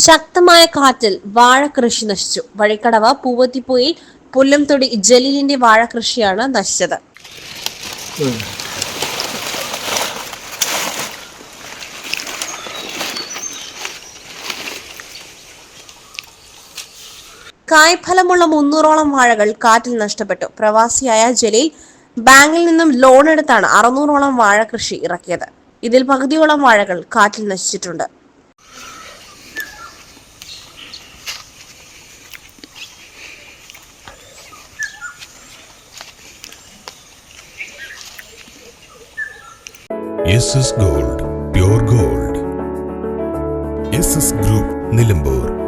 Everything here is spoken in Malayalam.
ശക്തമായ കാറ്റിൽ വാഴകൃഷി നശിച്ചു. വഴിക്കടവ് പൂവത്തിപ്പൊയിൽ പുല്ലംതൊടി ജലീലിന്റെ വാഴകൃഷിയാണ് നശിച്ചത്. കായ്ഫലമുള്ള 300ഓളം വാഴകൾ കാറ്റിൽ നഷ്ടപ്പെട്ടു. പ്രവാസിയായ ജലീൽ ബാങ്കിൽ നിന്നും ലോൺ എടുത്താണ് 600ഓളം വാഴകൃഷി ഇറക്കിയത്. ഇതിൽ പകുതിയോളം വാഴകൾ കാറ്റിൽ നശിച്ചിട്ടുണ്ട്. SS Gold, pure gold. SS Group, Nilambur.